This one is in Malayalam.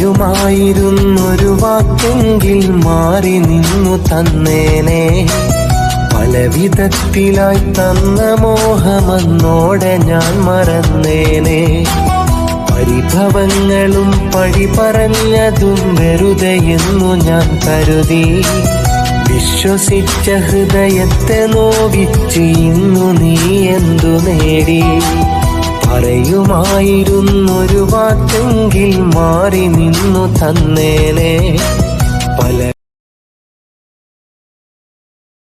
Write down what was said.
പറയുമായിരുന്നൊരു വാക്കെങ്കിൽ മാറി നിന്നു തന്നേനെ. പല വിധത്തിലായി തന്ന മോഹമെന്നോടെ ഞാൻ മറന്നേനെ. പരിഭവങ്ങളും പഴി പറഞ്ഞതും വെറുതെയെന്നു ഞാൻ കരുതി. വിശ്വസിച്ച ഹൃദയത്തെ നോവിച്ച് ഇന്നു നീ എന്തു നേടി? പറയുമായിരുന്നൊരു വാക്കെങ്കിൽ മാറി നിന്നു തന്നേനെ. പല